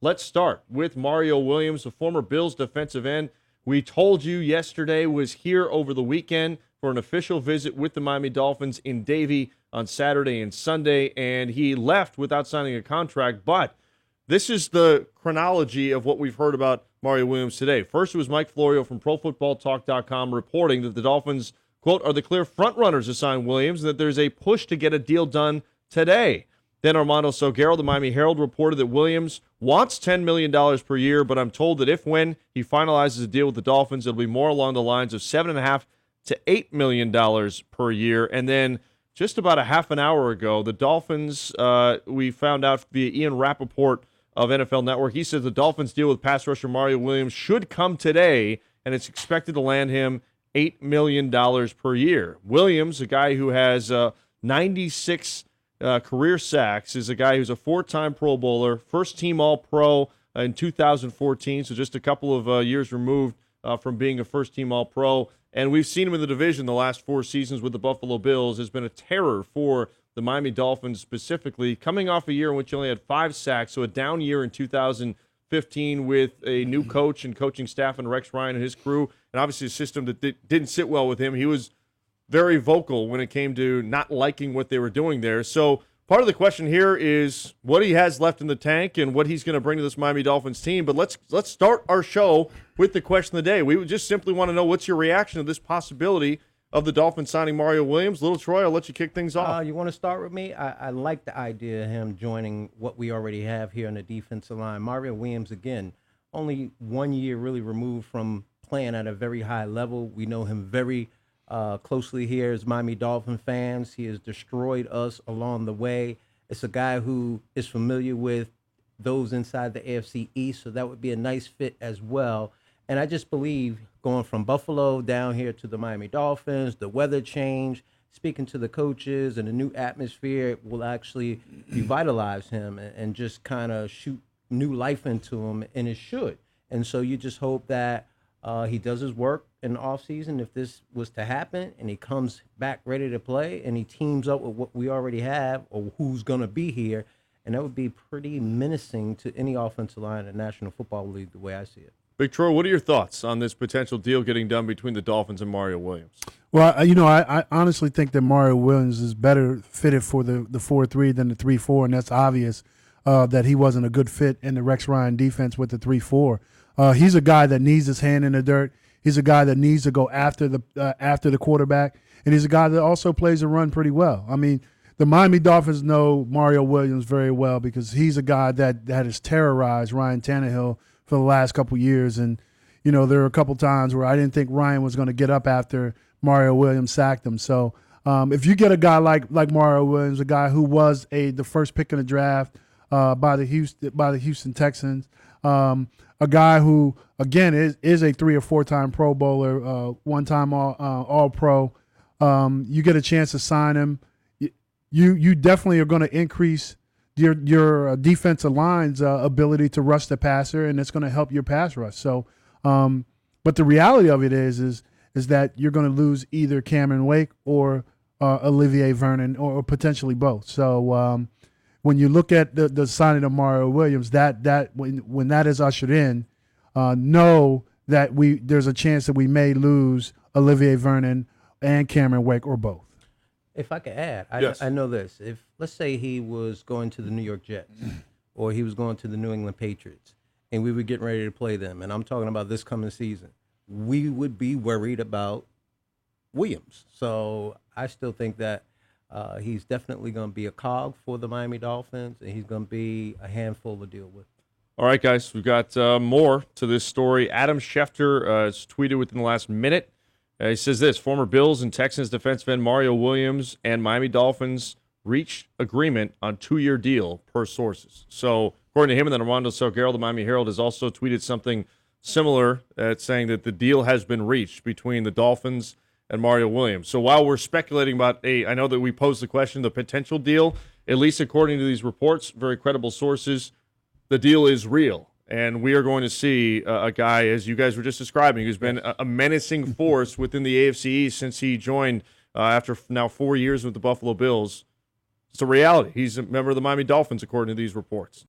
let's start with Mario Williams, the former Bills defensive end. We told you yesterday was here over the weekend for an official visit with the Miami Dolphins in Davie on Saturday and Sunday, and he left without signing a contract. But this is the chronology of what we've heard about Mario Williams today. First, it was Mike Florio from ProFootballTalk.com reporting that the Dolphins, quote, are the clear frontrunners to sign Williams and that there's a push to get a deal done today. Then Armando Salguero, the Miami Herald, reported that Williams wants $10 million per year, but I'm told that when he finalizes a deal with the Dolphins, it'll be more along the lines of $7.5 to $8 million per year. And then just about a half an hour ago, the Dolphins, we found out via Ian Rappaport of NFL Network, he says the Dolphins' deal with pass rusher Mario Williams should come today, and it's expected to land him $8 million per year. Williams, a guy who has 96 career sacks, is a guy who's a four-time Pro Bowler, first-team All-Pro in 2014, so just a couple of years removed from being a first-team All-Pro. And we've seen him in the division the last 4 seasons with the Buffalo Bills. Has been a terror for the Miami Dolphins specifically, coming off a year in which he only had 5 sacks, so a down year in 2015 with a new coach and coaching staff and Rex Ryan and his crew, and obviously a system that didn't sit well with him. He was very vocal when it came to not liking what they were doing there. So part of the question here is what he has left in the tank and what he's going to bring to this Miami Dolphins team. But let's start our show with the question of the day. We would just simply want to know what's your reaction to this possibility of the Dolphins signing Mario Williams. Little Troy, I'll let you kick things off. You want to start with me? I like the idea of him joining what we already have here on the defensive line. Mario Williams, again, only 1 year really removed from playing at a very high level. We know him very closely here as Miami Dolphin fans. He has destroyed us along the way. It's a guy who is familiar with those inside the AFC East, so that would be a nice fit as well. And I just believe going from Buffalo down here to the Miami Dolphins, the weather change, speaking to the coaches and the new atmosphere will actually revitalize him and just kind of shoot new life into him, and it should. And so you just hope that he does his work in the offseason if this was to happen, and he comes back ready to play, and he teams up with what we already have or who's going to be here, and that would be pretty menacing to any offensive line in the National Football League the way I see it. Big Troy, what are your thoughts on this potential deal getting done between the Dolphins and Mario Williams? Well, I honestly think that Mario Williams is better fitted for the 4-3 than the 3-4, and that's obvious that he wasn't a good fit in the Rex Ryan defense with the 3-4. He's a guy that needs his hand in the dirt. He's a guy that needs to go after the quarterback, and he's a guy that also plays the run pretty well. I mean, the Miami Dolphins know Mario Williams very well because he's a guy that has terrorized Ryan Tannehill for the last couple years. And, there are a couple times where I didn't think Ryan was going to get up after Mario Williams sacked him. So if you get a guy like Mario Williams, a guy who was the first pick in the draft by the Houston Texans, a guy who, again, is a 3 or 4-time Pro Bowler, 1-time All-Pro, you get a chance to sign him. You definitely are going to increase your defensive line's ability to rush the passer, and it's going to help your pass rush. So, but the reality of it is that you're going to lose either Cameron Wake or Olivier Vernon, or potentially both. So, when you look at the signing of Mario Williams, that when that is ushered in, know that there's a chance that we may lose Olivier Vernon and Cameron Wake, or both. If I could add, Yes. I know this. If, let's say, he was going to the New York Jets or he was going to the New England Patriots and we were getting ready to play them, and I'm talking about this coming season, we would be worried about Williams. So I still think that he's definitely going to be a cog for the Miami Dolphins, and he's going to be a handful to deal with. All right, guys, we've got more to this story. Adam Schefter has tweeted within the last minute. He says this: former Bills and Texans defensive end Mario Williams and Miami Dolphins reached agreement on 2-year deal per sources. So according to him, and then Armando Salguero, the Miami Herald, has also tweeted something similar, saying that the deal has been reached between the Dolphins and Mario Williams. So while we're speculating about I know that we posed the question, the potential deal, at least according to these reports, very credible sources, the deal is real. And we are going to see a guy, as you guys were just describing, who's been a menacing force within the AFC East since he joined after now 4 years with the Buffalo Bills. It's a reality. He's a member of the Miami Dolphins, according to these reports.